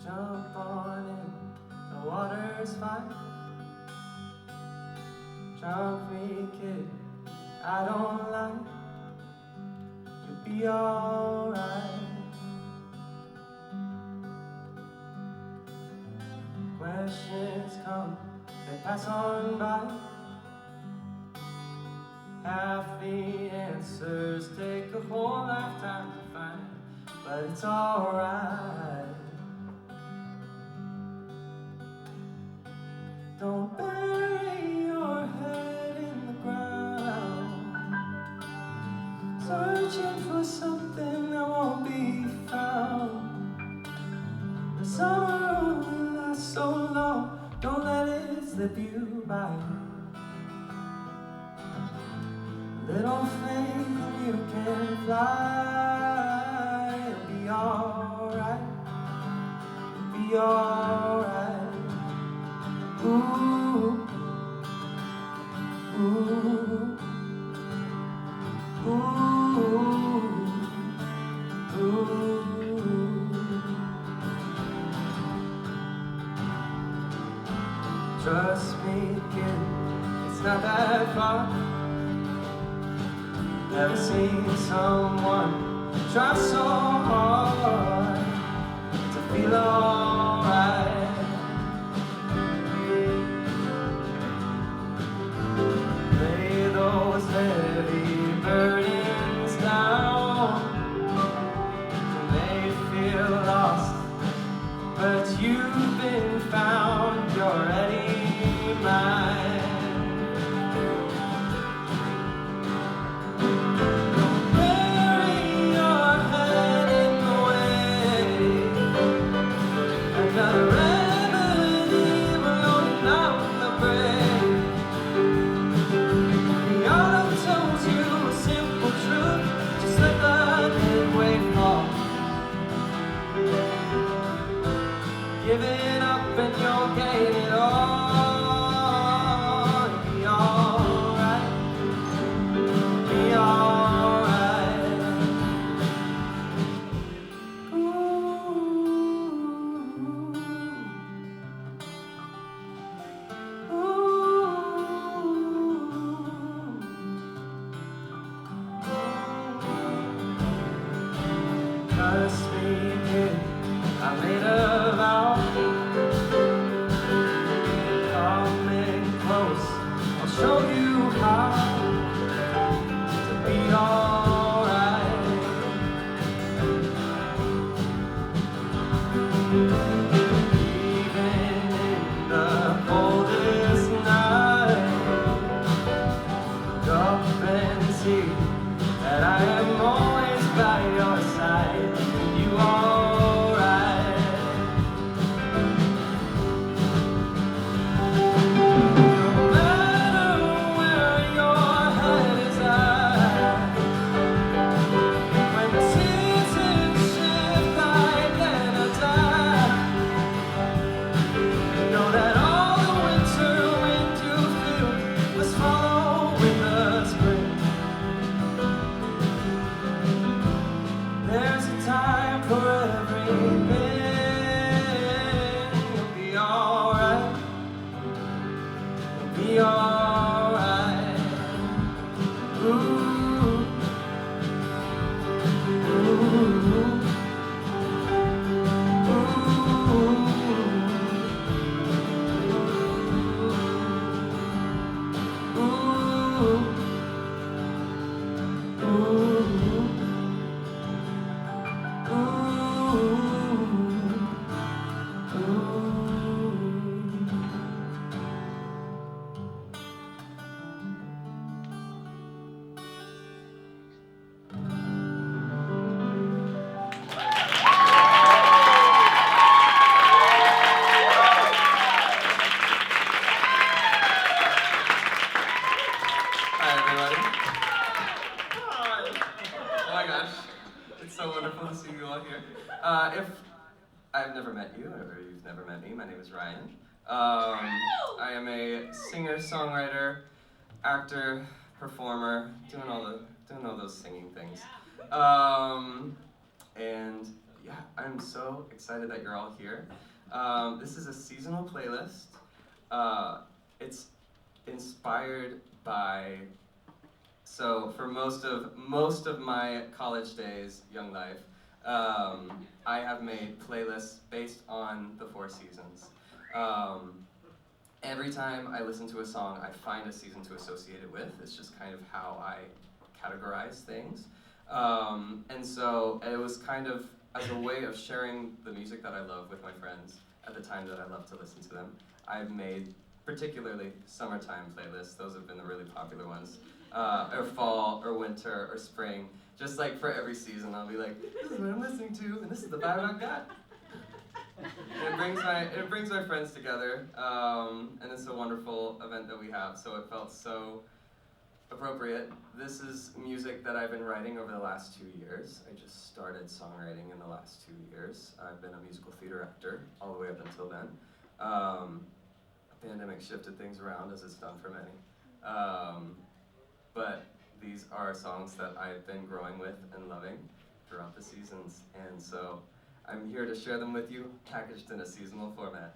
Jump on in, the water's fine. Jump me, kid, I don't like. You'll be alright. Questions come, they pass on by. Half the answers take a whole lifetime to find, but it's alright. Don't bury your head in the ground, searching for something that won't be found. The summer only lasts so long, don't let it slip you by. Little thing you can fly, it'll be alright, it'll be alright. Ooh, ooh, ooh, ooh. Trust me, kid, it's not that far. Never seen someone try so hard to feel alright. Those heavy burdens down. You may feel lost, but you've been found. You're already mine. Don't bury your head in the way. Another remedy will only numb the brain. Just let the dead weight fall. Give it up and you'll gain it all. Be alright. Be alright. Trust me, kid, I made a vow. Coming close, I'll show you how to be alright. Even in the coldest night, look up and see that I am always by your side. You alright? No matter where your head is at, when the seasons shift like an attack, know that all the winter wind you feel must follow with the spring. There's a time for everything. You'll be alright. You'll be alright. Ooh, ooh, all here. If I've never met you, or you've never met me, my name is Ryan. I am a singer, songwriter, actor, performer, doing all those singing things. And yeah, I'm so excited that you're all here. This is a seasonal playlist. It's inspired by, so for most of my college days, young life, I have made playlists based on the 4 seasons. Every time I listen to a song, I find a season to associate it with. It's just kind of how I categorize things. And so it was kind of as a way of sharing the music that I love with my friends at the time that I love to listen to them. I've made particularly summertime playlists. Those have been the really popular ones. Or fall, or winter, or spring. Just like for every season, I'll be like, this is what I'm listening to, and this is the vibe I've got. It brings my friends together, and it's a wonderful event that we have, so it felt so appropriate. This is music that I've been writing over the last 2 years. I just started songwriting in the last 2 years. I've been a musical theater actor all the way up until then. Pandemic shifted things around, as it's done for many. But these are songs that I've been growing with and loving throughout the seasons, and so I'm here to share them with you, packaged in a seasonal format.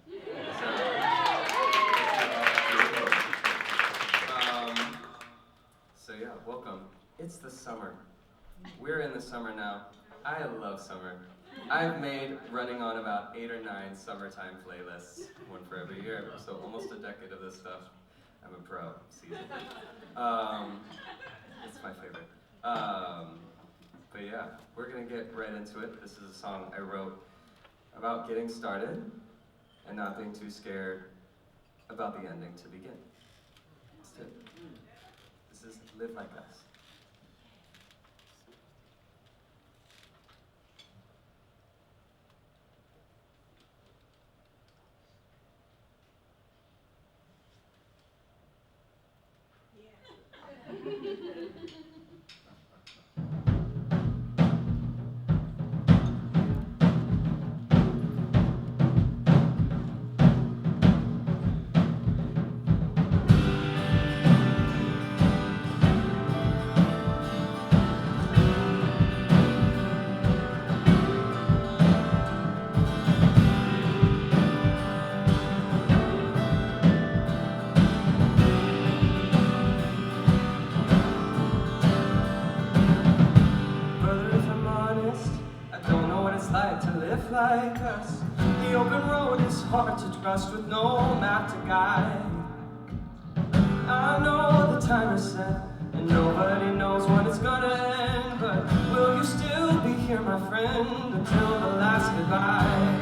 So yeah, welcome. It's the summer. We're in the summer now. I love summer. I've made running on about 8 or 9 summertime playlists, one for every year, so almost a decade of this stuff. I'm a pro, seasoned. It's my favorite. But yeah, we're gonna get right into it. This is a song I wrote about getting started and not being too scared about the ending to begin. Let's do it. This is Live Like Us. Like us, the open road is hard to trust with no map to guide. I know the time is set and nobody knows when it's gonna end, but will you still be here, my friend, until the last goodbye?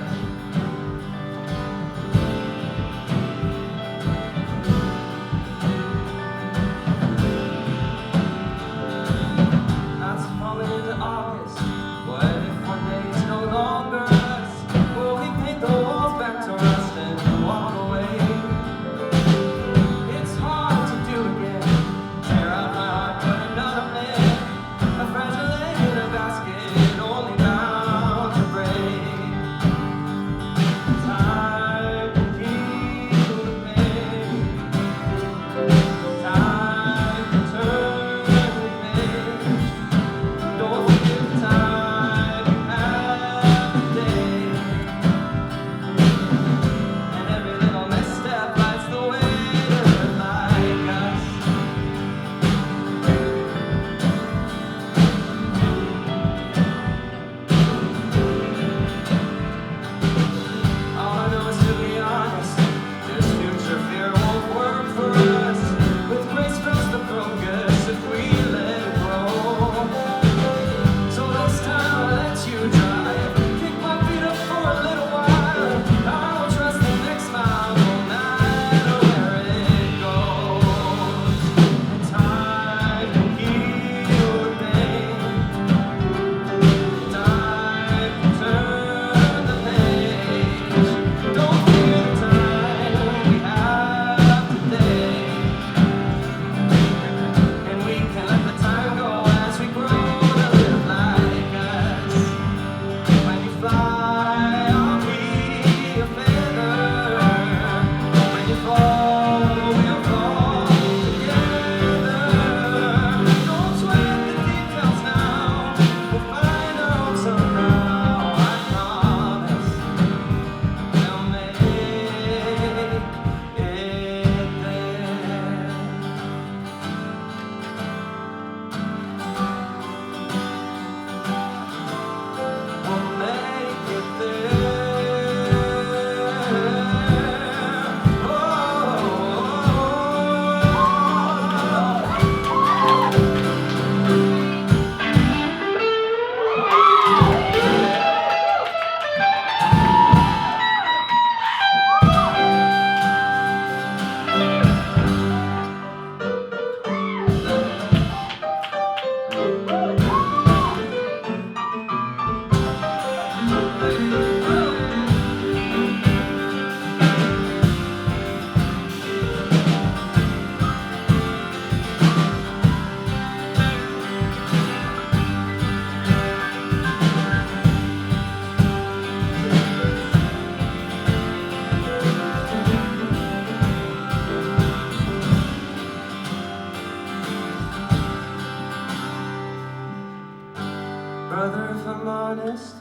Brother, if I'm honest,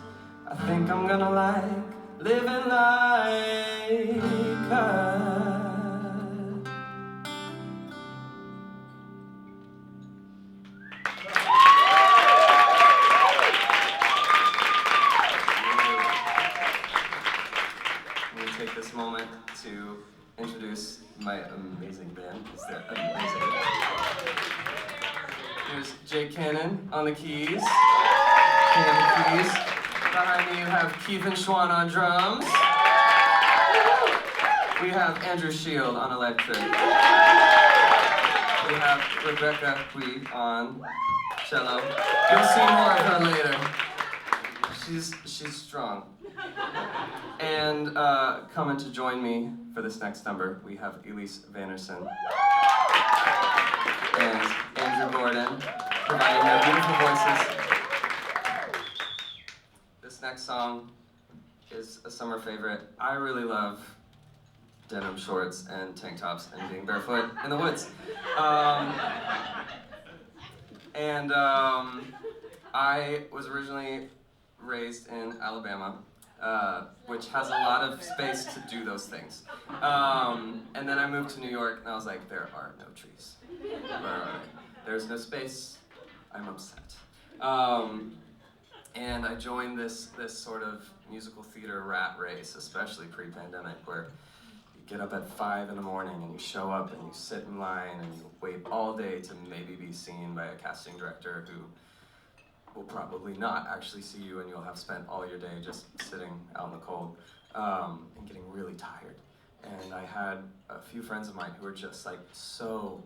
I think I'm gonna like living like I'm gonna take this moment to introduce my amazing band. They're amazing. There's Jake Cannon on the keys. King of the keys. Behind me you have Keithen Schwahn on drums. We have Andrew Shield on electric. We have Rebecca Hui on cello. You'll see more of her later. She's strong. And coming to join me for this next number, we have Elise Vannerson and Andrew Gordon, providing their beautiful voices. This next song is a summer favorite. I really love denim shorts and tank tops and being barefoot in the woods. I was originally raised in Alabama, which has a lot of space to do those things. And then I moved to New York and I was like, there are no trees. Where are they? There's no space. I'm upset. And I joined this sort of musical theater rat race, especially pre-pandemic, where you get up at 5 in the morning and you show up and you sit in line and you wait all day to maybe be seen by a casting director who will probably not actually see you, and you'll have spent all your day just sitting out in the cold and getting really tired. And I had a few friends of mine who were just like so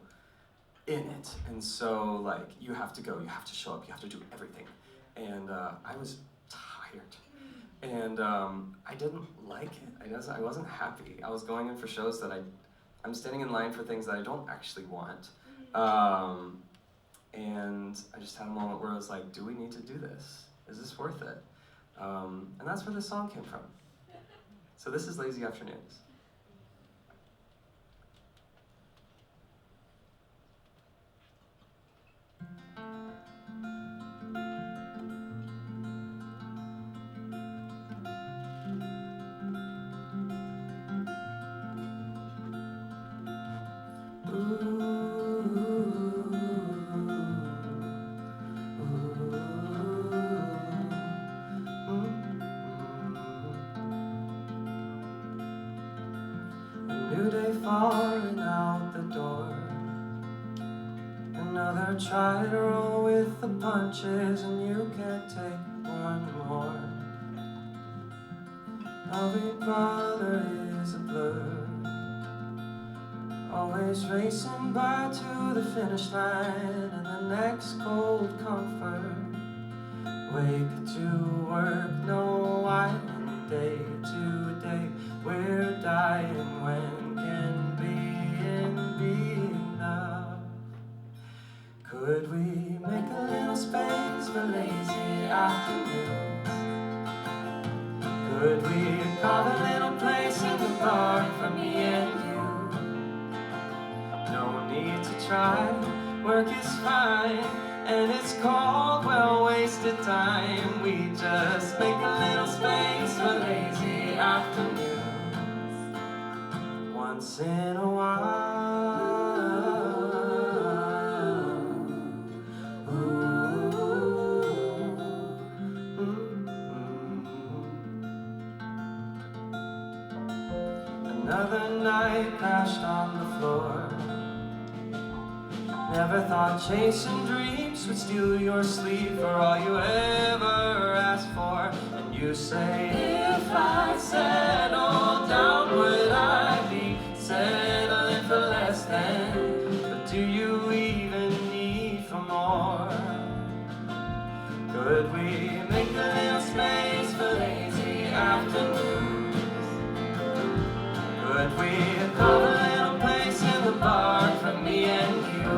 in it, and so like, you have to go, you have to show up, you have to do everything. And I was tired, and I didn't like it. I wasn't happy. I was going in for shows that I'm standing in line for things that I don't actually want. And I just had a moment where I was like, do we need to do this? Is this worth it? And that's where this song came from. So this is Lazy Afternoons. New day falling out the door. Another try to roll with the punches, and you can't take one more. Every brother is a blur, always racing by to the finish line and the next cold comfort. Wake to work, no why, day to day, we're dying. When can be enough? Could we make a little space for lazy afternoons? Could we carve a little place in the park for me and you? No need to try, work is fine, and it's called well wasted time. We just make a little space for lazy afternoons once in a while. Another night crashed on the floor. Never thought chasing dreams would steal your sleep for all you ever asked for. And you say, if I settle down, would I be settling for less than? But do you even need for more? Could we make a little space for lazy afternoons? Could we carve a little place in the park for me and you?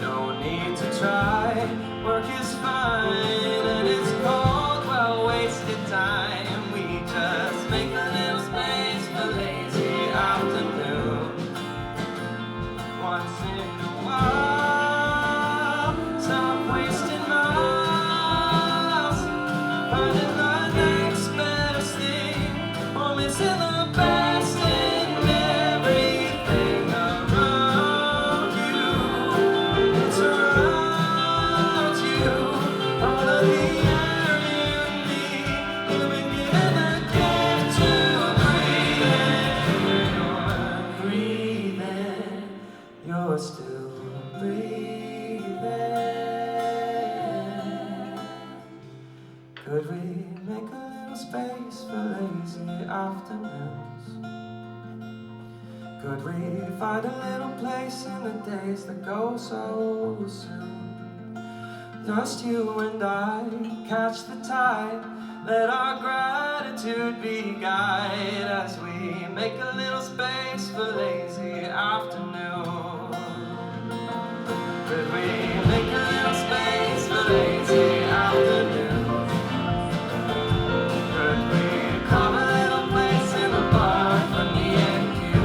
No need to try, work is fine, and it's called well wasted time. We just make a little space for lazy afternoons once in a while. Stop wasting my you're still breathing. Could we make a little space for lazy afternoons? Could we find a little place in the days that go so soon? Just you and I, catch the tide, let our gratitude be guide as we make a little space for lazy afternoon. Could we make a little space for lazy afternoon? Could we carve a little place in the bar for me and you?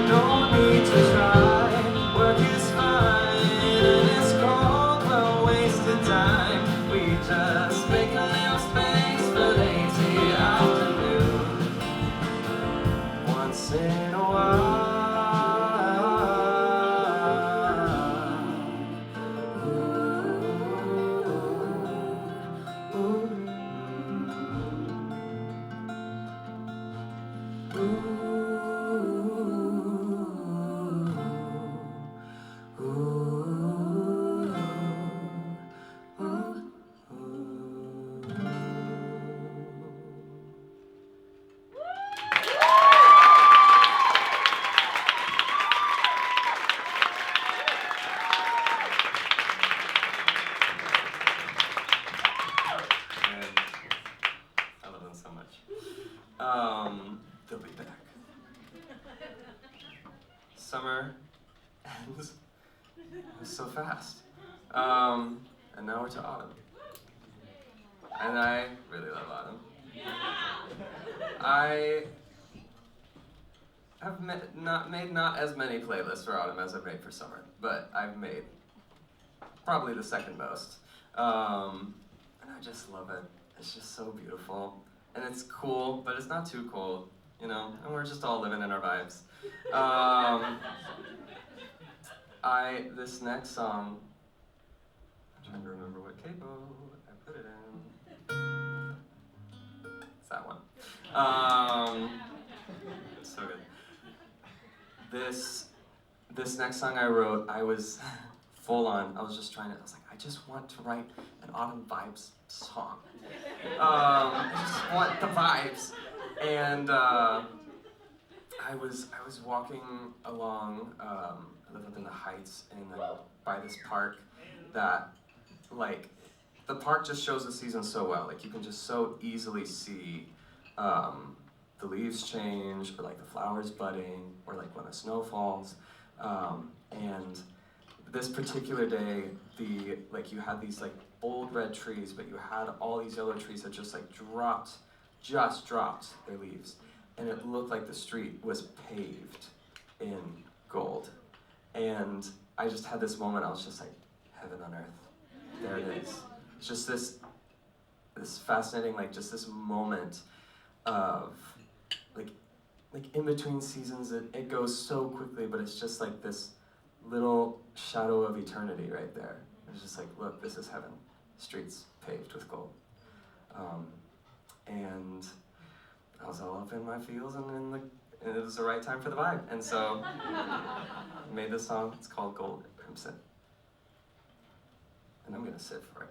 No need to try, work is fine, and it's cold, well wasted time. We just make a little space for lazy afternoon. Once in a while. They'll be back. Summer ends so fast. And now we're to autumn. And I really love autumn. I have made not as many playlists for autumn as I've made for summer, but I've made probably the second most. And I just love it. It's just so beautiful. And it's cool, but it's not too cold, you know, and we're just all living in our vibes. This next song, I'm trying to remember what capo I put it in. It's that one. It's so good. This next song I wrote, I was full on, I was like, I just want to write an autumn vibes song. I just want the vibes. And I was walking along, I live up in the Heights, and by this park that, like, the park just shows the season so well. Like, you can just so easily see the leaves change, or like the flowers budding, or like when the snow falls. And this particular day, you had these like bold red trees, but you had all these yellow trees that just like just dropped their leaves. And it looked like the street was paved in gold. And I just had this moment, I was just like, heaven on earth, there it is. It's just this fascinating, like just this moment of, like in between seasons, it goes so quickly, but it's just like this little shadow of eternity right there. It's just like, look, this is heaven. Streets paved with gold. And I was all up in my feels, and it was the right time for the vibe. And so I made this song. It's called Gold Crimson. And I'm gonna sit for it.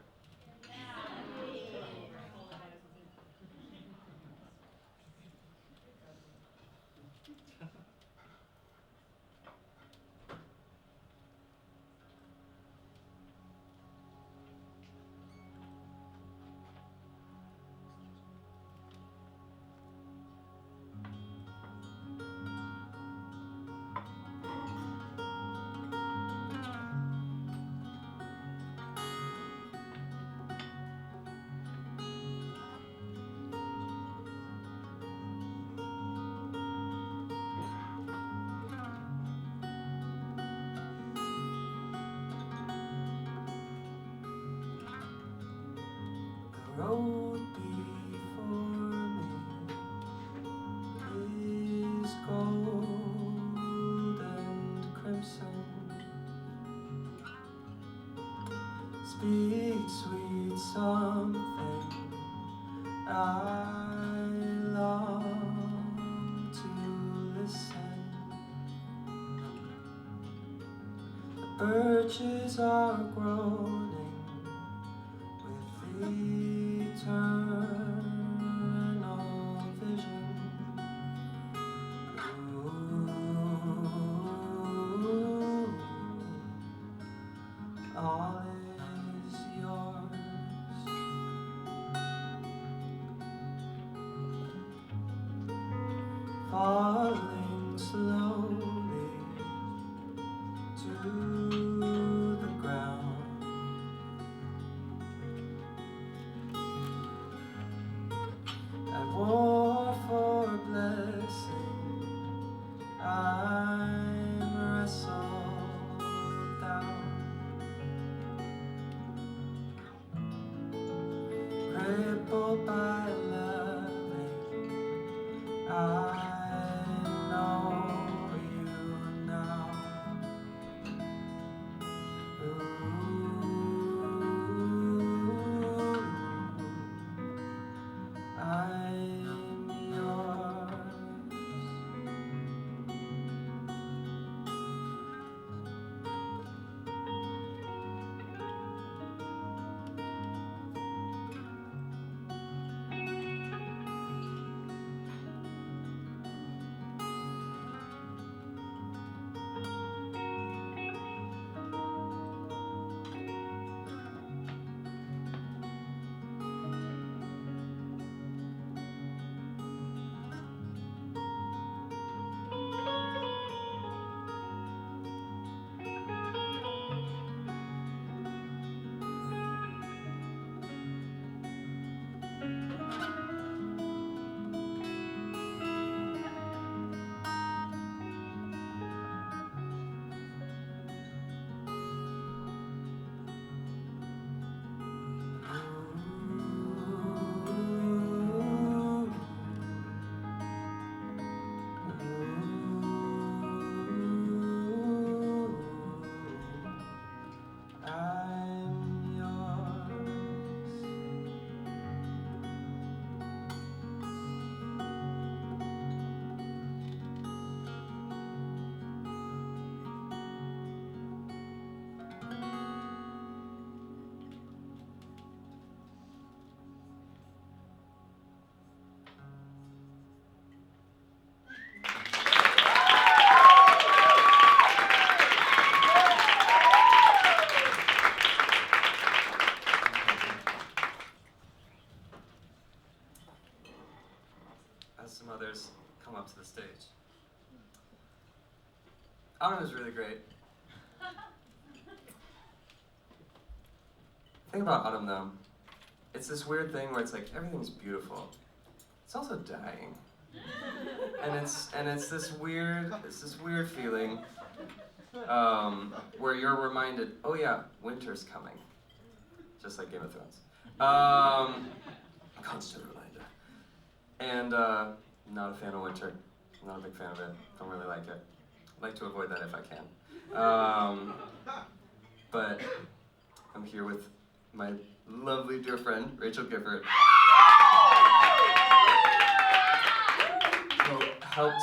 The road before me is gold and crimson. Speak sweet something, I long to listen. birches are groaning with eternal vision. Ooh, all is yours. Falling slowly to the ground. At war for blessing, I'm wrestled down. Crippled by loving, I know you now. Ooh, I'm yours. Some others come up to the stage. Autumn is really great. The thing about autumn though, it's this weird thing where it's like everything's beautiful. It's also dying. And it's this weird feeling where you're reminded, oh yeah, winter's coming. Just like Game of Thrones. Constant reminder. And not a fan of winter. I'm not a big fan of it. Don't really like it. I like to avoid that if I can. But I'm here with my lovely dear friend, Rachel Gifford, who helped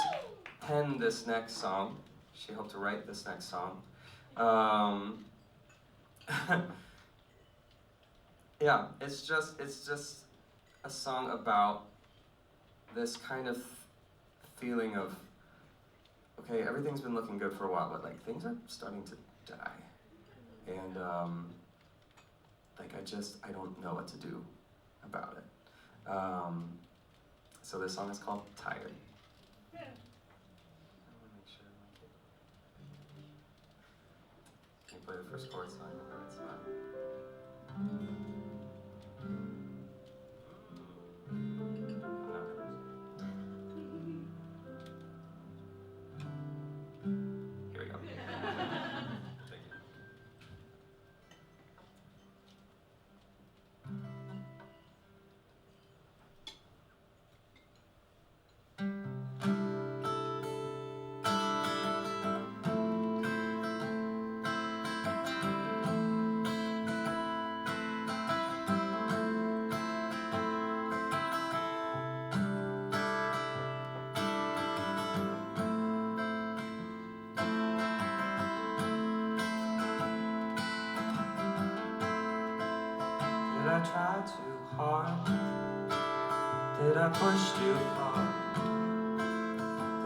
pen this next song. She helped to write this next song. Yeah, it's just a song about this kind of feeling of, okay, everything's been looking good for a while, but like things are starting to die. And like I don't know what to do about it. So this song is called Tired. I want to make sure. Can you play the first chord so I know where it's at? Here we go. Thank you. I try too hard? Did I push too far?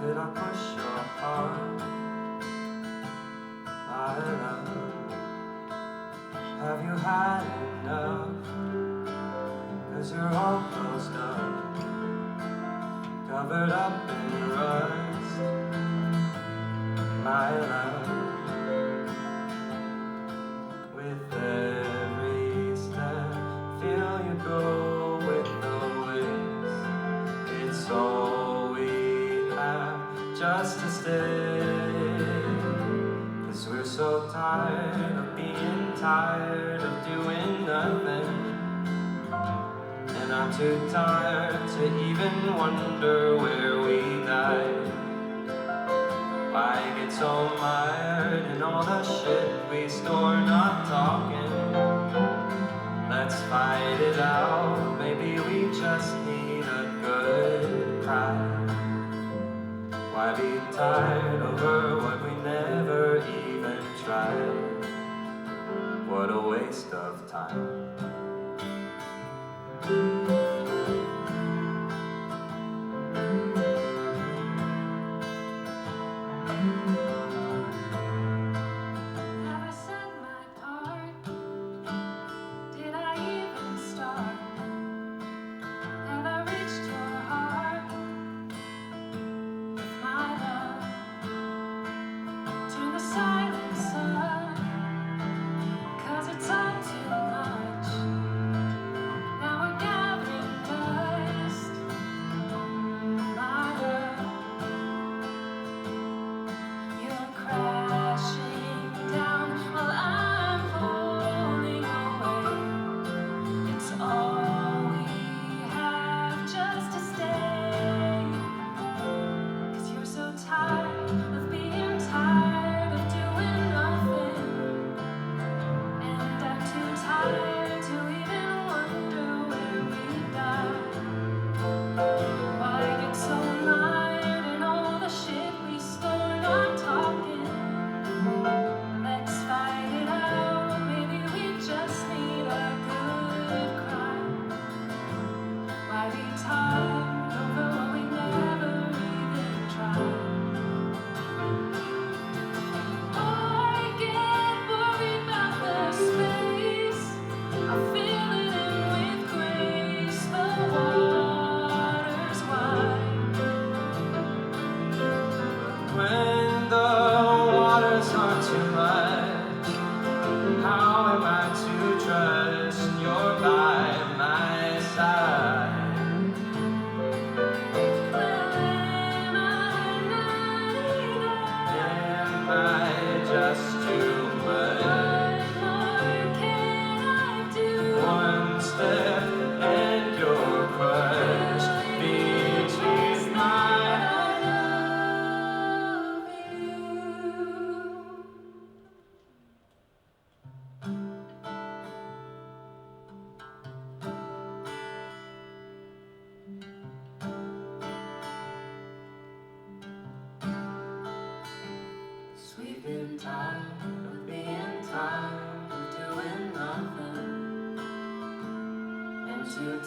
Did I push your heart? My love, have you had enough? 'Cause you're all closed up, covered up in rust. My love, with every step, feel you go with the wind. It's all we have, just to stay. 'Cause we're so tired of being tired of doing nothing. And I'm too tired to even wonder where we died. Why get so mired in all the shit we store not talking? Let's fight it out, maybe we just need a good cry. Why be tired over what we never even tried? What a waste of time.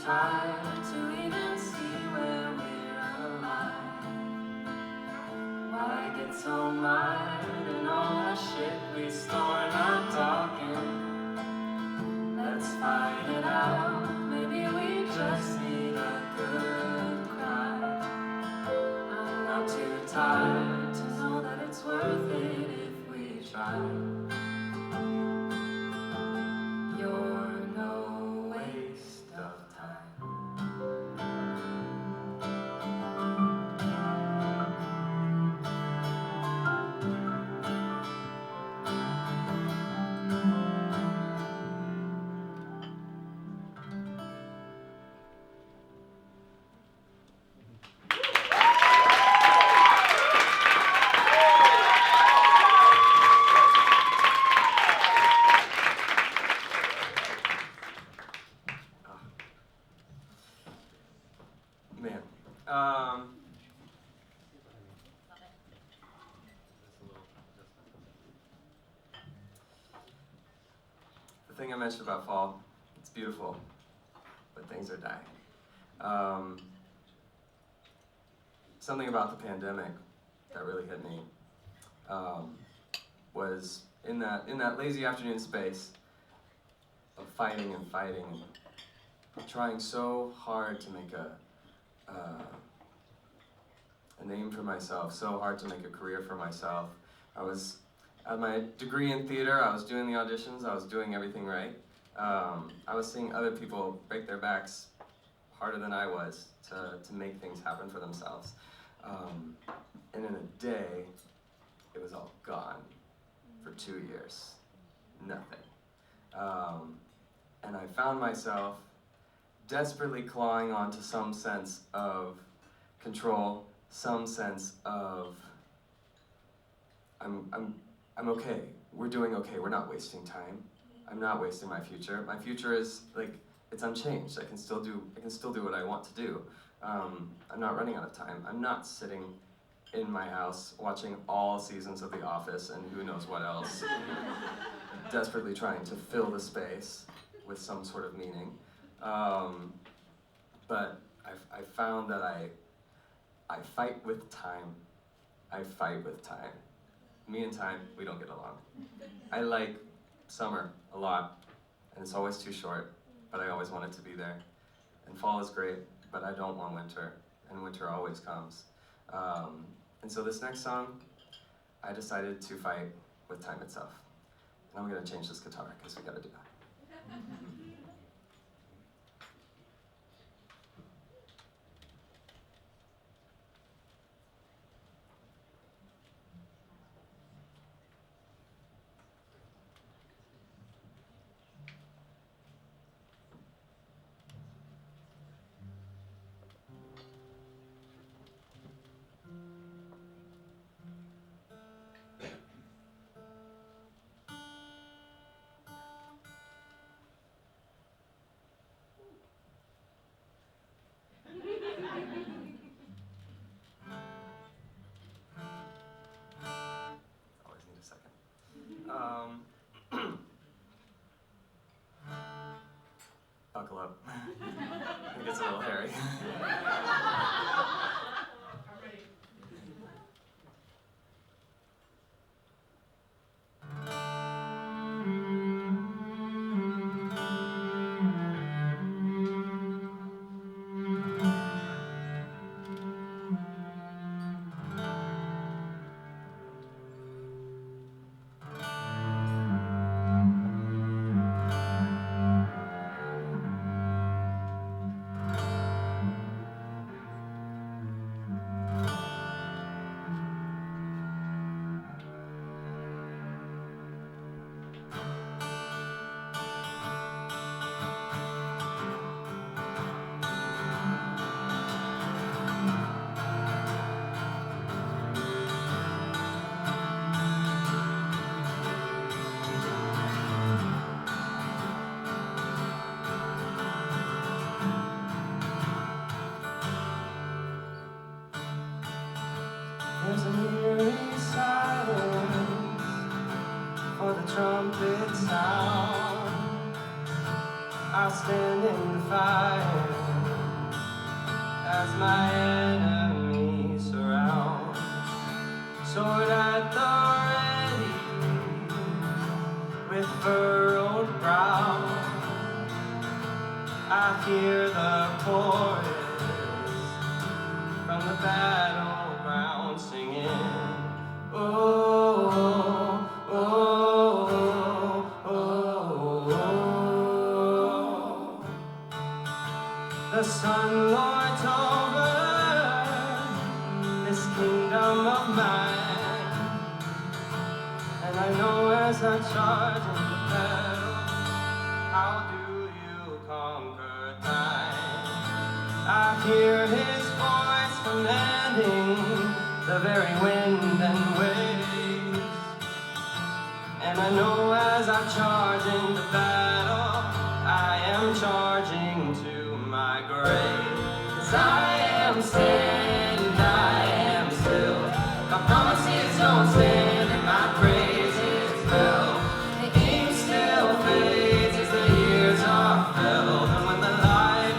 Tired to even see where we're alive. Why get so mired in all the shit we store not talking? Let's fight it out, maybe we just need a good cry. I'm not too tired to know that it's worth it if we try. You're no waste of time. The thing I mentioned about fall, it's beautiful. but things are dying. Something about the pandemic that really hit me was in that lazy afternoon space of fighting and fighting, trying so hard to make a name for myself, so hard to make a career for myself. I was at my degree in theater, I was doing the auditions, I was doing everything right. I was seeing other people break their backs harder than I was to make things happen for themselves. And in a day, it was all gone for 2 years, nothing. And I found myself desperately clawing onto some sense of control, some sense of I'm okay, we're doing okay, we're not wasting time. I'm not wasting my future. My future is like, it's unchanged. I can still do what I want to do. I'm not running out of time. I'm not sitting in my house watching all seasons of The Office and who knows what else, desperately trying to fill the space with some sort of meaning. But I found that I fight with time. I fight with time. Me and time, we don't get along. I like summer a lot, and it's always too short, but I always want it to be there. And fall is great, but I don't want winter, and winter always comes. And so this next song, I decided to fight with time itself. And I'm gonna change this guitar, because we gotta do that. Buckle up. It gets a little hairy. There's an eerie silence for the trumpet sound. I'll stand in the fire as my enemies surround. Sword at the ready, with furrowed brow. I hear the chorus from the battleground singing, oh, oh, oh, oh, oh. The Sun lords over this kingdom of mine, and I know as I charge in the battle, how do you conquer time? I hear his voice commanding the very wind and waves, and I know as I charge into battle, I am charging to my grave. 'Cause I am stand, I am still. My promises don't stand and my praises fell. The ink still fades as the years are felled, and when the light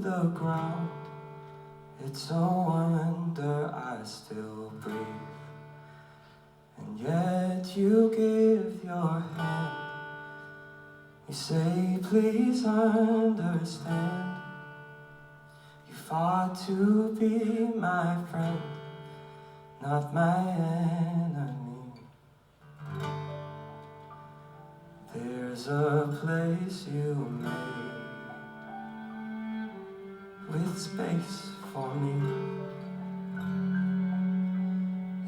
the ground. It's no wonder I still breathe. And yet you give your hand. You say, please understand. You fought to be my friend, not my enemy. There's a place you made with space for me.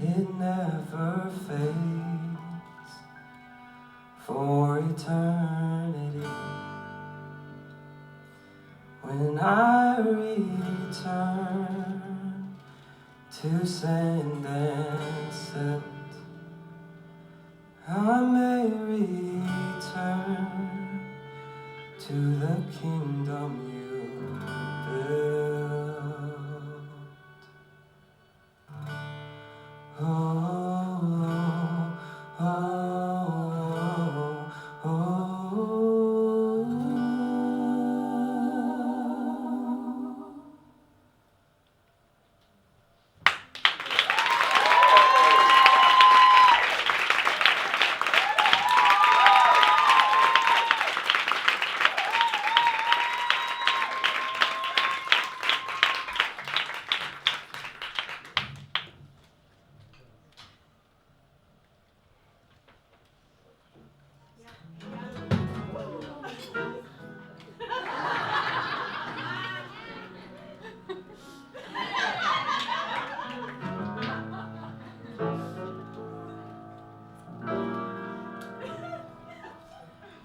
It never fades for eternity. When I return to sand and silt, I may return to the kingdom you built. Oh, oh, oh, oh.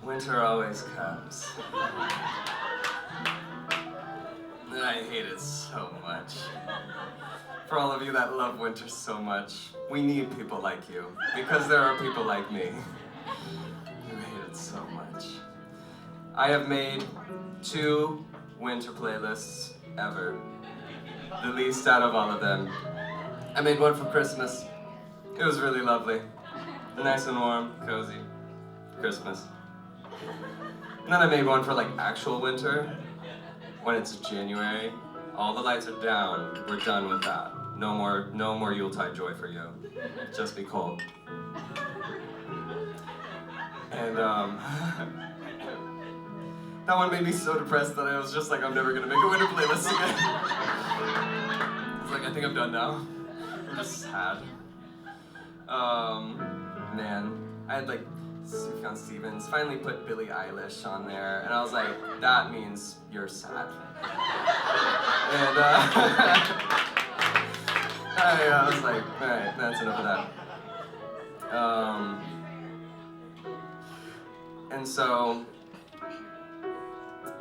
Winter always comes. And I hate it so much. For all of you that love winter so much, we need people like you, because there are people like me who hate it so much. I have made 2 winter playlists ever, the least out of all of them. I made one for Christmas. It was really lovely. Nice and warm, cozy, Christmas. And then I made one for like actual winter, when it's January. All the lights are down, we're done with that. No more Yuletide joy for you. Just be cold. And that one made me so depressed that I was just like, I'm never gonna make a winter playlist again. It's like, I think I'm done now. I'm just sad. Man, I had like Sufjan Stevens finally put Billie Eilish on there, and I was like, that means you're sad. And I was like, all right, that's enough of that. And so,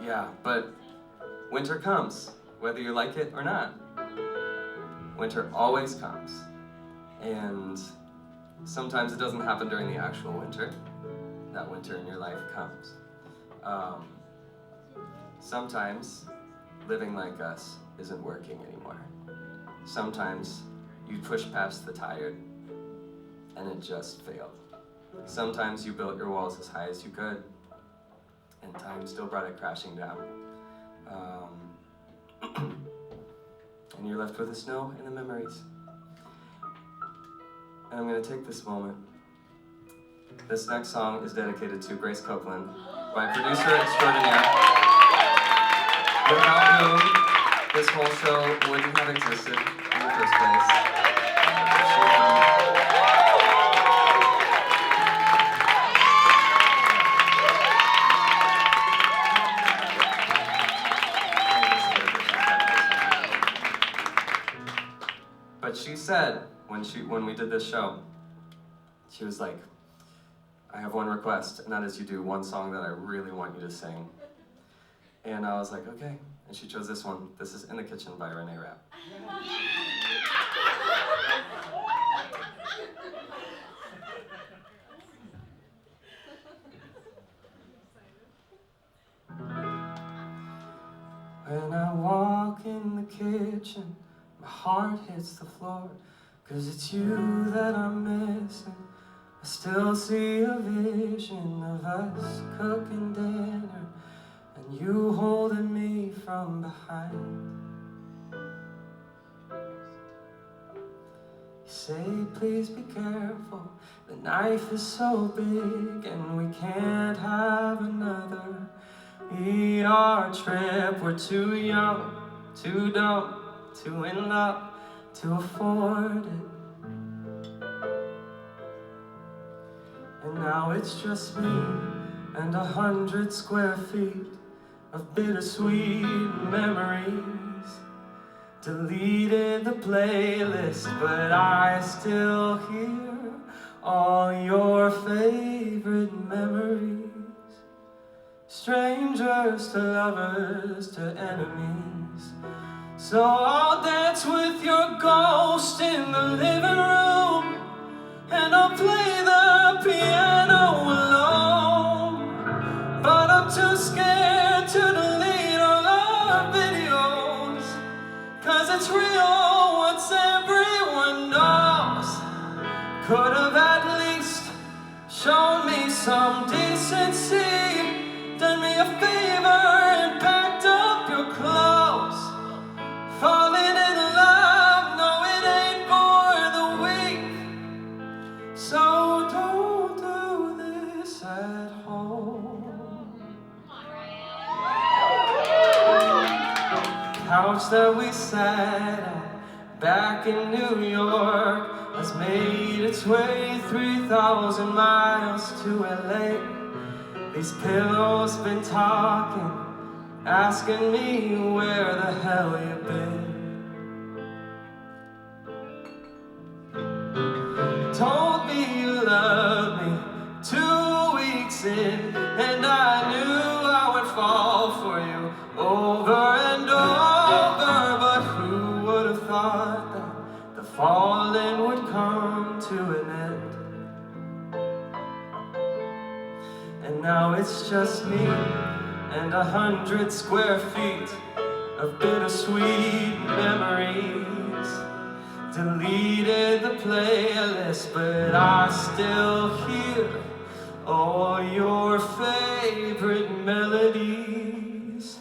yeah, but winter comes, whether you like it or not. Winter always comes. And sometimes it doesn't happen during the actual winter. That winter in your life comes. Sometimes living like us isn't working anymore. Sometimes you push past the tired and it just failed. Sometimes you built your walls as high as you could and time still brought it crashing down. And you're left with the snow and the memories. And I'm going to take this moment. This next song is dedicated to Grace Copeland, my producer extraordinaire, without whom this whole show wouldn't have existed in the first place. But she said, when we did this show, she was like, I have one request, and that is you do one song that I really want you to sing. And I was like, okay. And she chose this one. This is In the Kitchen by Renee Rapp. When I walk in the kitchen, my heart hits the floor, 'cause it's you that I'm missing. I still see a vision of us cooking dinner, and and you holding me from behind. You say, please be careful, the knife is so big and we can't have another. We are a trip, we're too young, too dumb, too in love to afford it. And now it's just me and 100 square feet of bittersweet memories. Deleted the playlist, but I still hear all your favorite memories. Strangers to lovers to enemies. So I'll dance with your ghost in the living room, and I'll play the piano alone. But I'm too scared to delete all our videos, 'cause it's real once everyone knows. Could have at least shown me some decency, done me a favor and packed up your clothes. Falling in love, no it ain't for the weak. So don't do this at home. Couch that we sat at back in New York has made its way 3,000 miles to LA. These pillows been talking, asking me where the hell you've been. Told me you loved me 2 weeks in, and I knew I would fall for you over and over. But who would have thought that the falling would come to an end? And now it's just me and 100 square feet of bittersweet memories. Deleted the playlist, but I still hear all your favorite melodies.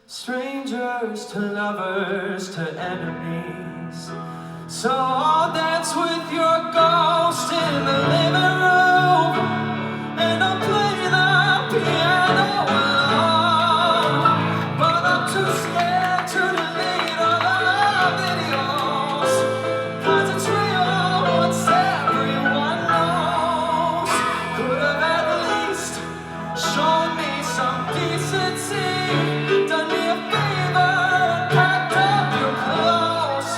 Strangers to lovers to enemies. So I'll dance with your ghost in the living room, and I'll play the piano alone. But I'm too scared to delete all our videos, 'cause it's real once everyone knows. Could have at least shown me some decency, done me a favor and packed up your clothes.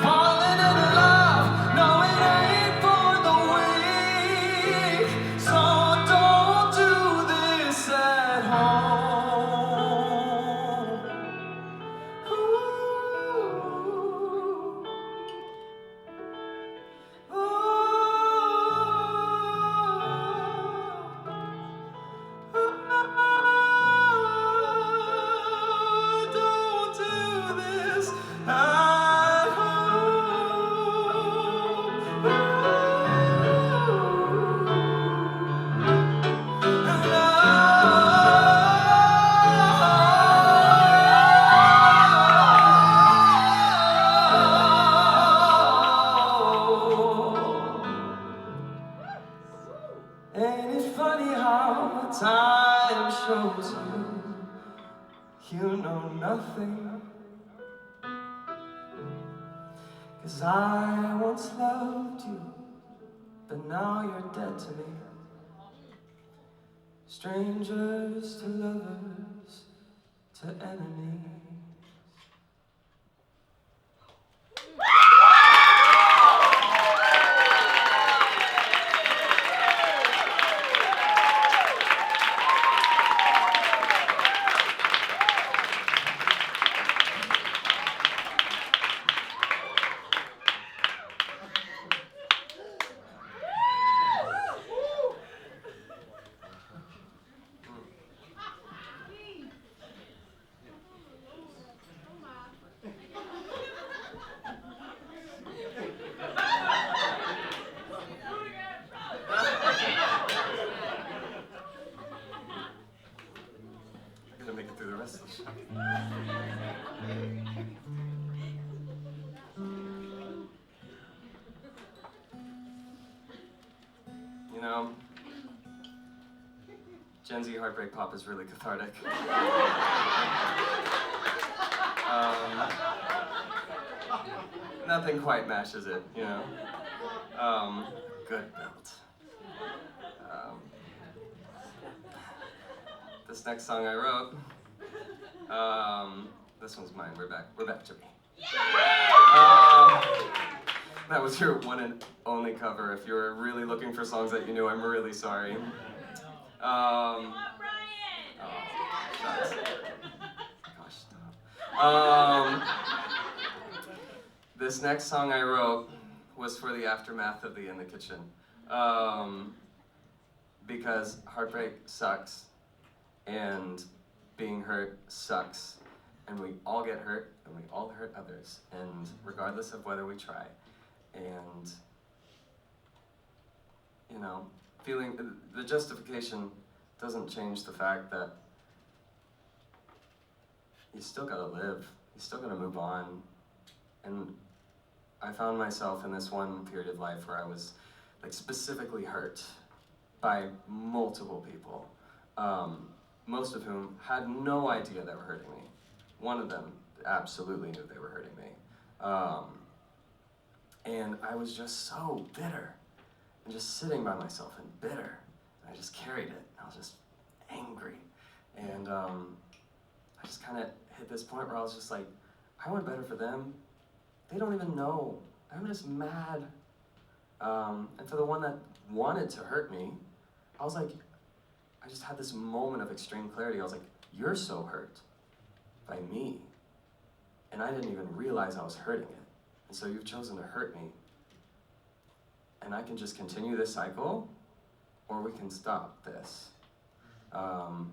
Falling in love, no it ain't for the weak. So don't do this at home. Don't do this at Ain't it funny how time shows you know nothing? 'Cause I once loved you, but now you're dead to me. Strangers to lovers to enemies. You know, Gen Z heartbreak pop is really cathartic. Nothing quite matches it, you know. Good belt. This next song I wrote, this one's mine. We're back to me. That was your one and only cover. If you're really looking for songs that you knew, I'm really sorry. Oh, shucks. Gosh, stop. This next song I wrote was for the aftermath of the In the Kitchen. Because heartbreak sucks, and being hurt sucks, and we all get hurt, and we all hurt others, and regardless of whether we try. And, you know, feeling, the justification doesn't change the fact that you still gotta live, you still gotta move on. And I found myself in this one period of life where I was like specifically hurt by multiple people, most of whom had no idea they were hurting me. One of them absolutely knew they were hurting me. And I was just so bitter and just sitting by myself and bitter. And I just carried it. I was just angry. And I just kind of hit this point where I was just like, I want better for them. They don't even know. I'm just mad. And for the one that wanted to hurt me, I was like, I just had this moment of extreme clarity. I was like, you're so hurt by me. And I didn't even realize I was hurting it. And so you've chosen to hurt me. And I can just continue this cycle, or we can stop this. And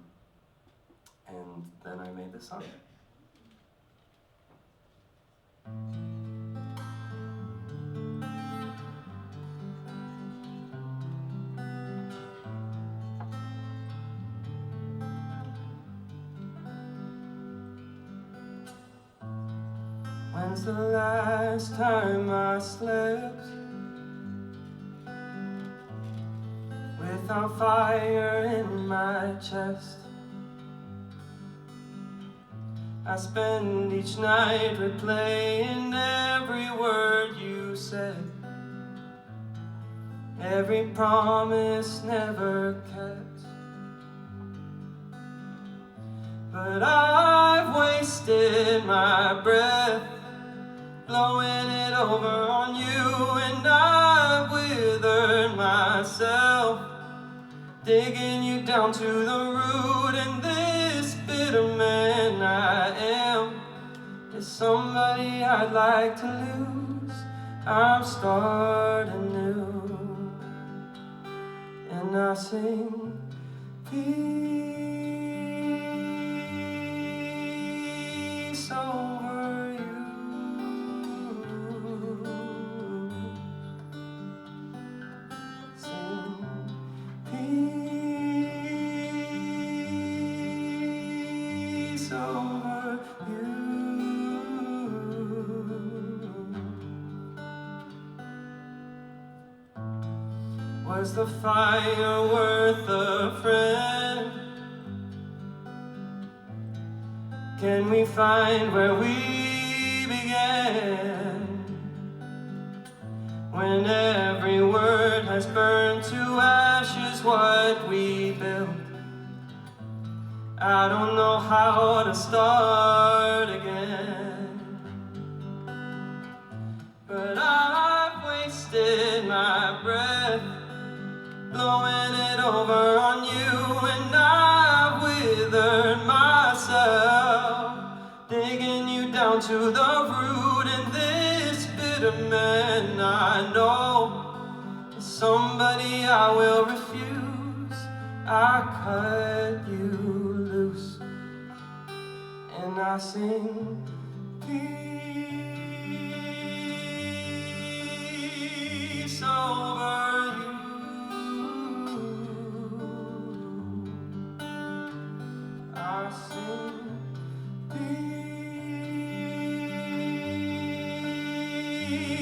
then I made this song. When's the last time I slept without fire in my chest? I spend each night replaying every word you said, every promise never kept. But I've wasted my breath blowing it over on you, and I've withered myself digging you down to the root. And this bitter man I am is somebody I'd like to lose. I'm starting new, and I sing peace over you. Sing peace over you. Was the fire worth a friend? Can we find where we began? When every word has burned to ashes what we built, I don't know how to start again. But I've wasted my breath blowing it over on you, and I've withered myself digging you down to the root. And this bitter man I know is somebody I will refuse. I cut you loose, and I sing peace over you. I sing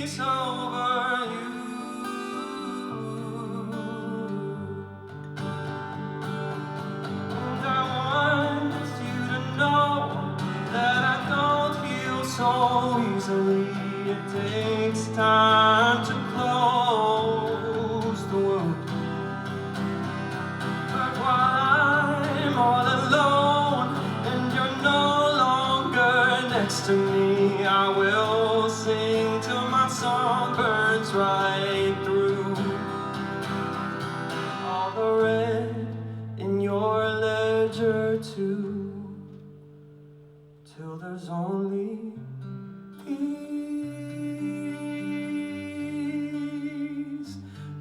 peace over you. right through all the red in your ledger too, till there's only peace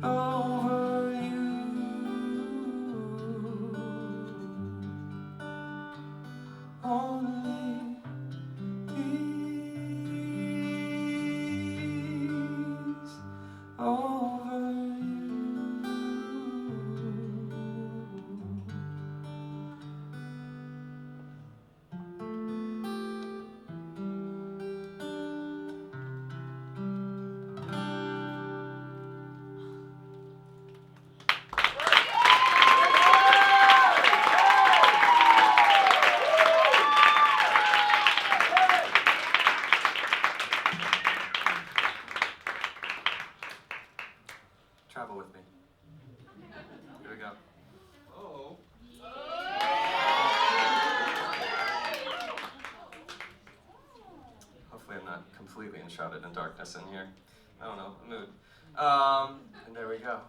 over you. Only peace over you. Travel with me. Here we go. Oh. Hopefully I'm not completely enshrouded in darkness in here. I don't know, mood. And there we go.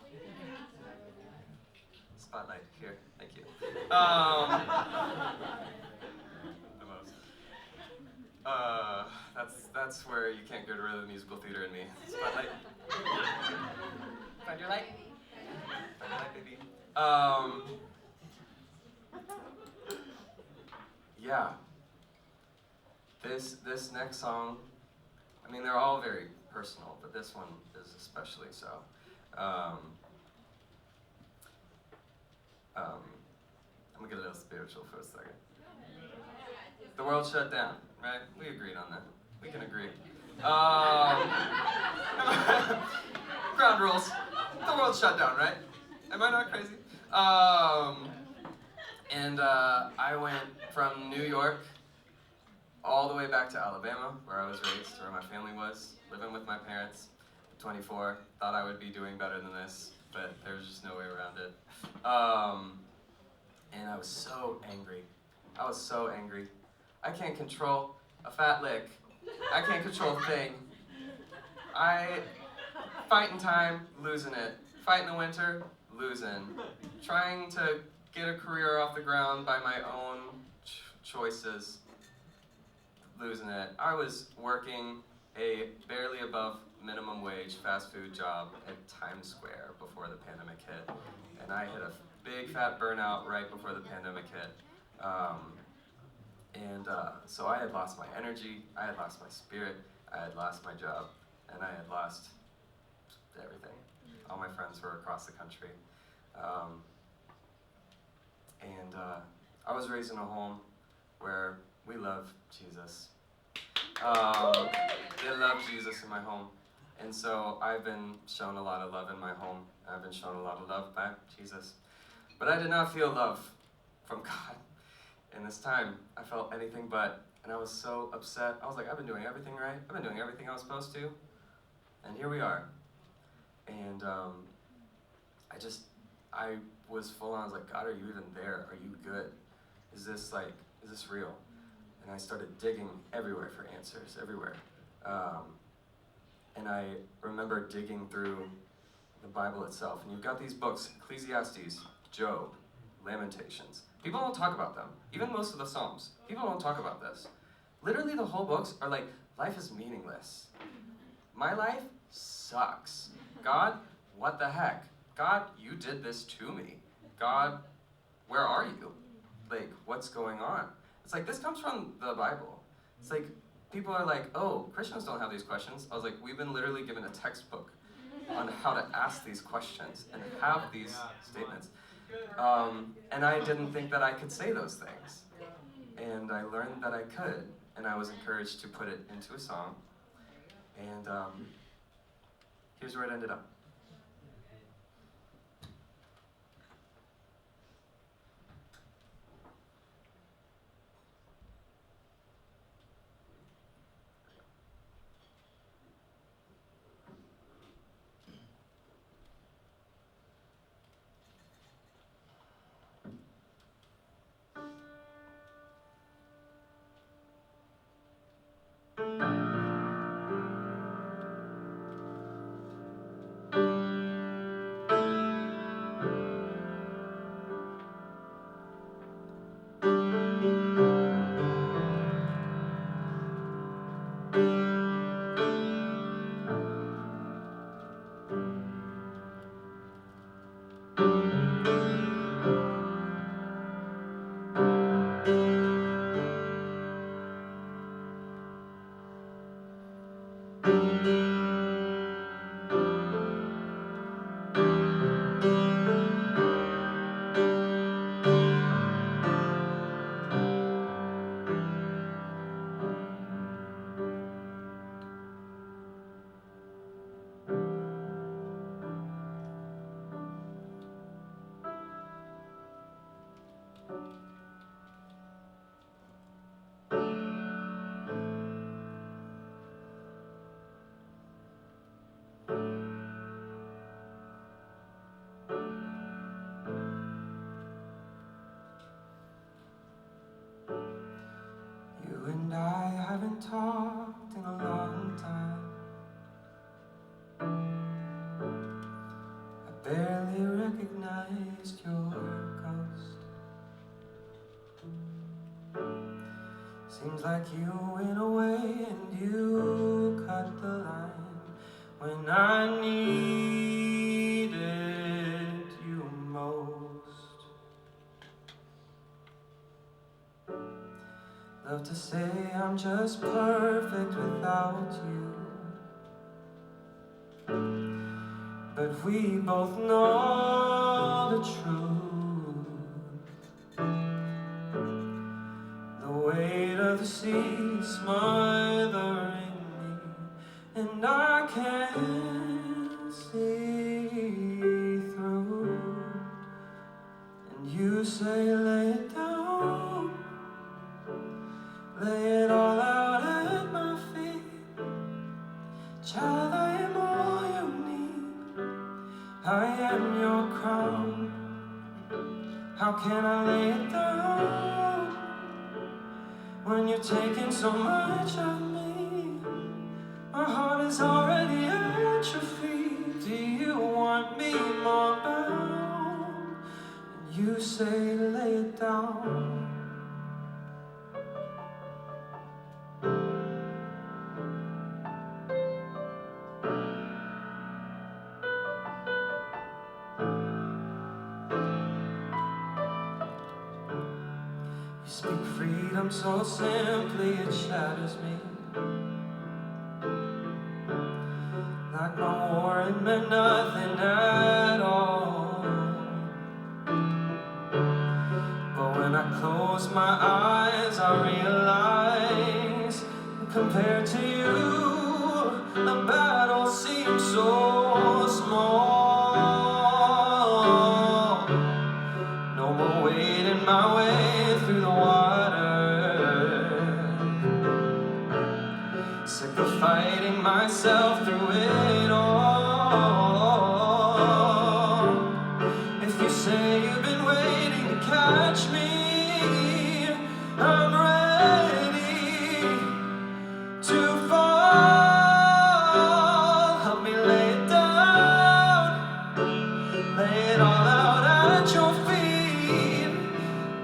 Spotlight here, thank you. The most. That's where you can't get rid of the musical theater in me. Spotlight. Find your light. Find your light, baby. Yeah. This next song, I mean, they're all very personal, but this one is especially so. I'm gonna get a little spiritual for a second. The world shut down, right? We agreed on that. We can agree. Ground rules. The world shut down, right? Am I not crazy? I went from New York all the way back to Alabama, where I was raised, where my family was, living with my parents. 24, thought I would be doing better than this, but there's just no way around it. And I was so angry. I was so angry. I can't control a fat lick. I can't control a thing. I fight in time, losing it. Fight in the winter, losing. Trying to get a career off the ground by my own choices, losing it. I was working a barely above minimum wage fast food job at Times Square before the pandemic hit. And I hit a big fat burnout right before the pandemic hit. So I had lost my energy, I had lost my spirit, I had lost my job, and I had lost everything. All my friends were across the country. I was raised in a home where we love Jesus. They love Jesus in my home. And so I've been shown a lot of love in my home. I've been shown a lot of love by Jesus. But I did not feel love from God in this time. I felt anything but, and I was so upset. I was like, I've been doing everything right. I've been doing everything I was supposed to. And here we are. And I was full on, I was like, God, are you even there? Are you good? Is this real? And I started digging everywhere for answers, everywhere. And I remember digging through the Bible itself. And you've got these books, Ecclesiastes, Job, Lamentations. People don't talk about them. Even most of the Psalms. People don't talk about this. Literally the whole books are like, life is meaningless. My life sucks. God, what the heck? God, you did this to me. God, where are you? Like, what's going on? It's like, this comes from the Bible. It's like, people are like, oh, Christians don't have these questions. I was like, we've been literally given a textbook on how to ask these questions and have these statements. And I didn't think that I could say those things. And I learned that I could, and I was encouraged to put it into a song. And here's where it ended up. haven't talked in a long time. I barely recognized your ghost. Seems like you went away and you cut the line when I needed you most. Love to say I'm just perfect without you, but we both know the truth. The weight of the sea smothering me, and I can't see through. And you say lay it down, lay it all out at my feet. Child, I am all you need. I am your crown. How can I lay it down when you're taking so much of me? My heart is already at your feet. Do you want me more bound? And you say lay it down. You speak freedom so simply it shatters me. Like my war it meant nothing at all. But when I close my eyes I realize, compared to you, the battle seems so small. No more wading my way through the water, sick of fighting myself through it all. If you say you've been waiting to catch me, I'm ready to fall. Help me lay it down, lay it all out at your feet.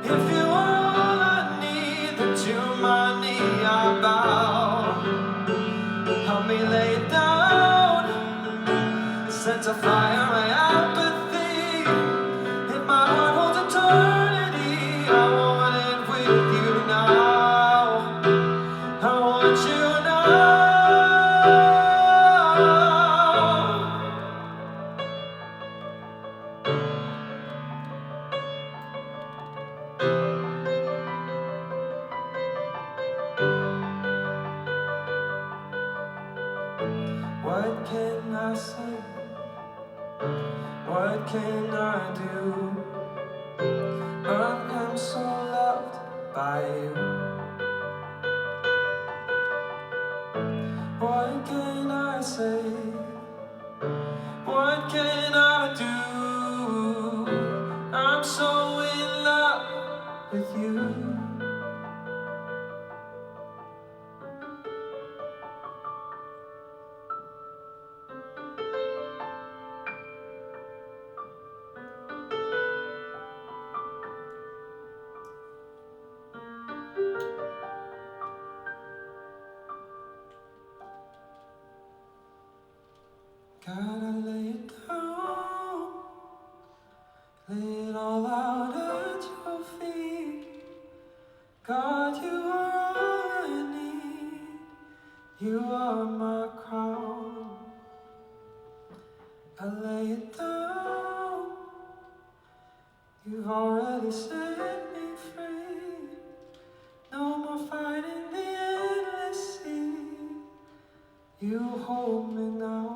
If you are all I need, then to my knee I bow. Help me lay it down, set to fire my apathy. If my heart holds eternity, I want it with you now. I want you now. What can I say? What can I do? I'm so loved by you. What can I say? What can I do? I'm so in love with you. Gotta lay it down, lay it all out at your feet. God, you are all I need. You are my crown. I lay it down. You've already set me free. No more fighting the endless sea. You hold me now.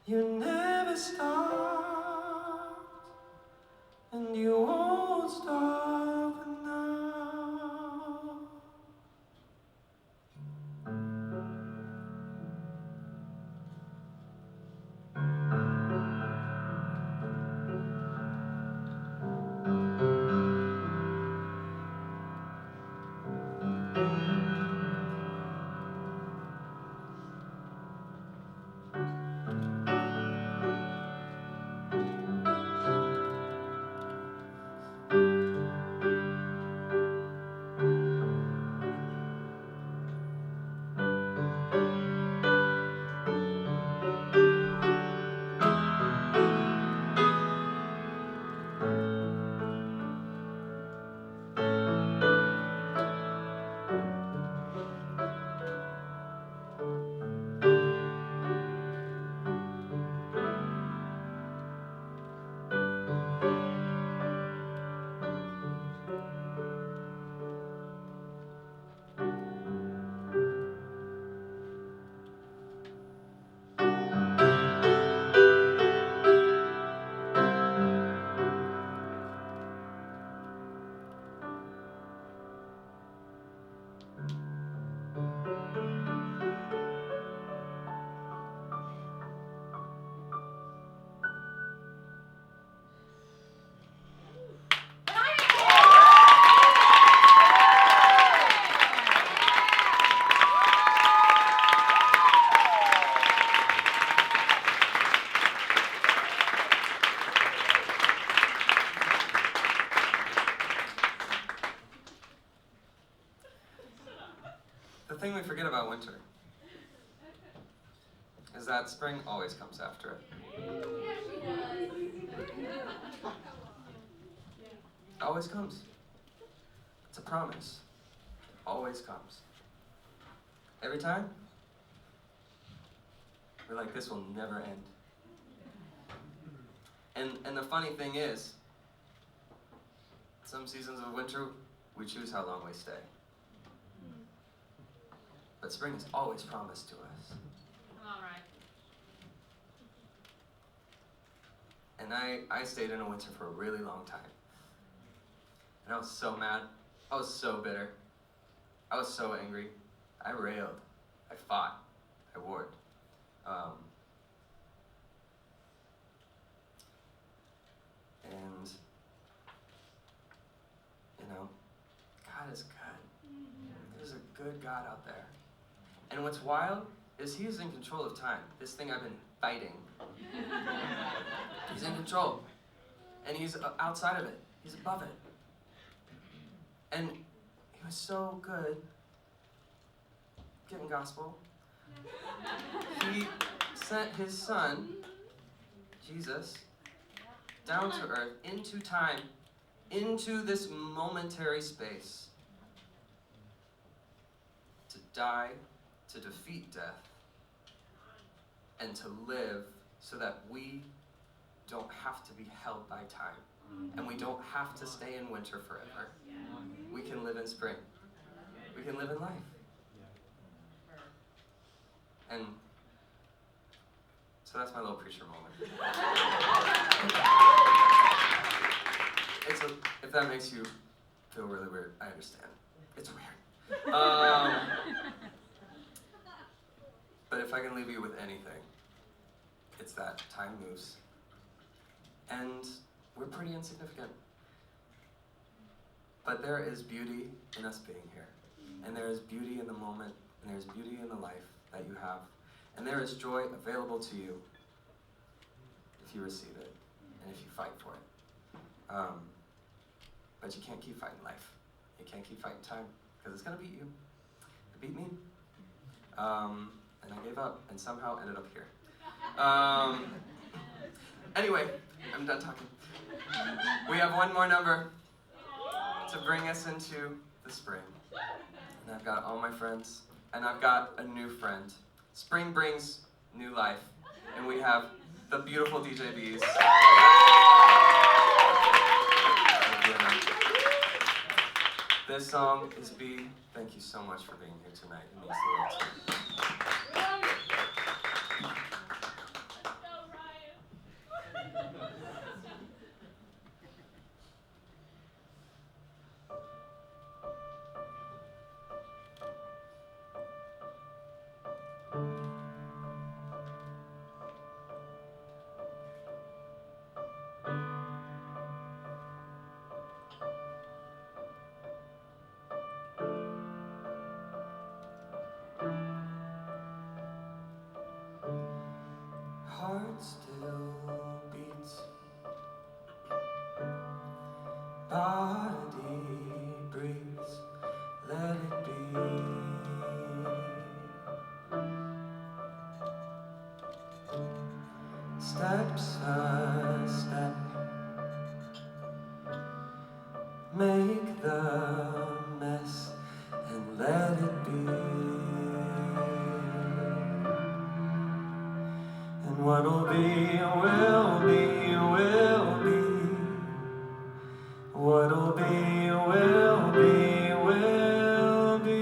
You never stopped, and you won't stop now. forget about winter is that spring always comes after it. It always comes. It's a promise. It always comes. Every time, we're like, this will never end. And the funny thing is, some seasons of winter, we choose how long we stay. But spring is always promised to us. All right. And I stayed in a winter for a really long time. And I was so mad. I was so bitter. I was so angry. I railed. I fought. I warred. And, you know, God is good. There's a good God out there. And what's wild is He is in control of time. This thing I've been fighting. He's in control. And He's outside of it. He's above it. And He was so good getting gospel. He sent His Son, Jesus, down to earth, into time, into this momentary space, to die, to defeat death, and to live so that we don't have to be held by time. And we don't have to stay in winter forever. We can live in spring. We can live in life. And so that's my little preacher moment. If that makes you feel really weird, I understand. It's weird. But if I can leave you with anything, it's that time moves. And we're pretty insignificant. But there is beauty in us being here. And there is beauty in the moment, and there is beauty in the life that you have. And there is joy available to you if you receive it, and if you fight for it. But you can't keep fighting life. You can't keep fighting time, because it's gonna beat you. It beat me. And I gave up, and somehow ended up here. Anyway, I'm done talking. We have one more number to bring us into the spring. And I've got all my friends, and I've got a new friend. Spring brings new life, and we have the beautiful DJ Bees. This song is B. Thank you so much for being here tonight. It means the world to me. Heart still beats, body breathes, let it be. Steps a step, make the mess and let it be. What'll be, will be, will be. What'll be, will be, will be.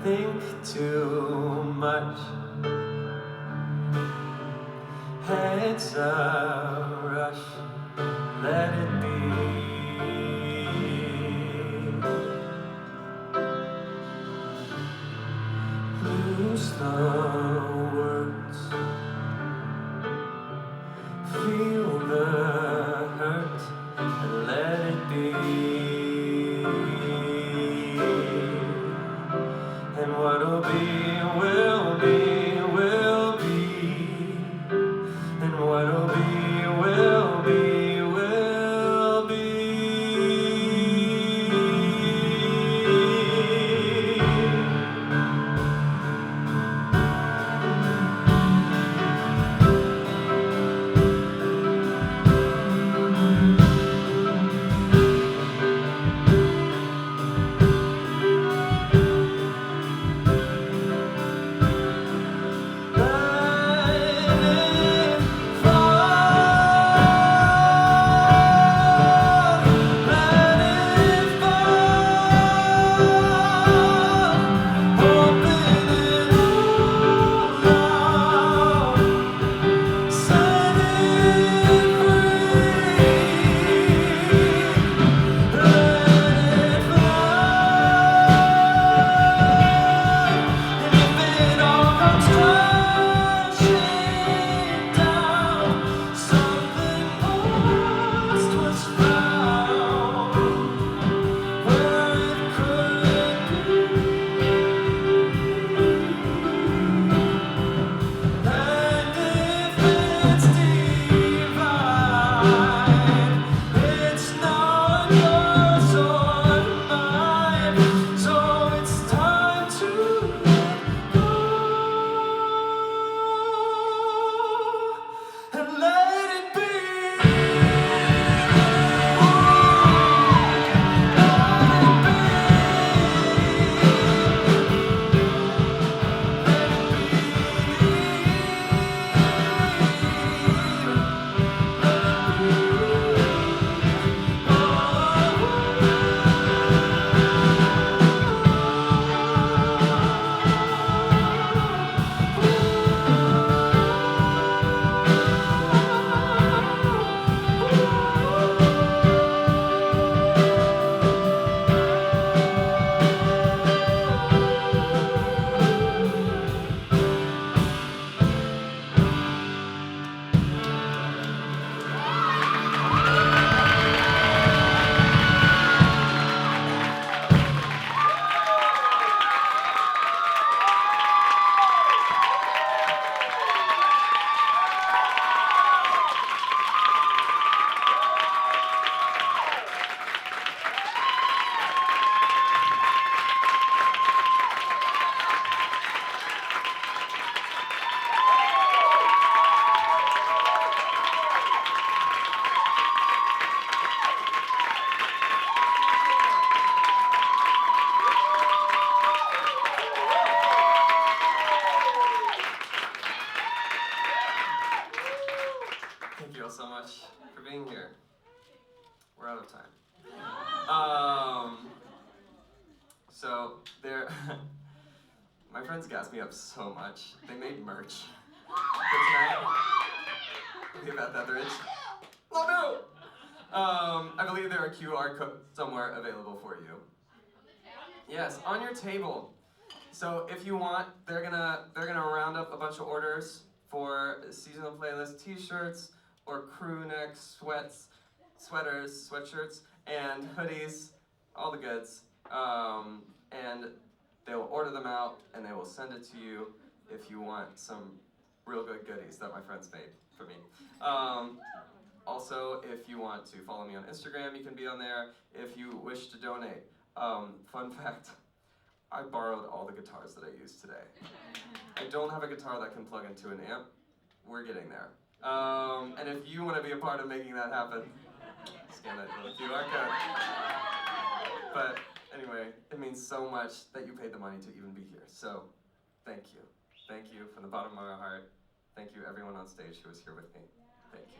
Think too much. Heads a rush. Let it be. Lose the words, feel the hurt, and let it be. And what'll be, will be, will be. And what'll be, will be, will be. My friends gassed me up so much. They made merch for tonight. Okay, about that, Rich. Oh no! I believe there are QR codes somewhere available for you. Yes, on your table. So if you want, they're gonna round up a bunch of orders for seasonal playlist T-shirts or crew neck sweaters, sweatshirts, and hoodies, all the goods. And they will order them out and they will send it to you if you want some real good goodies that my friends made for me. Also, if you want to follow me on Instagram, you can be on there. If you wish to donate, fun fact, I borrowed all the guitars that I used today. I don't have a guitar that can plug into an amp. We're getting there. And if you want to be a part of making that happen, scan that little QR code. But anyway, it means so much that you paid the money to even be here. So, thank you. Thank you from the bottom of my heart. Thank you everyone on stage who was here with me. Thank you.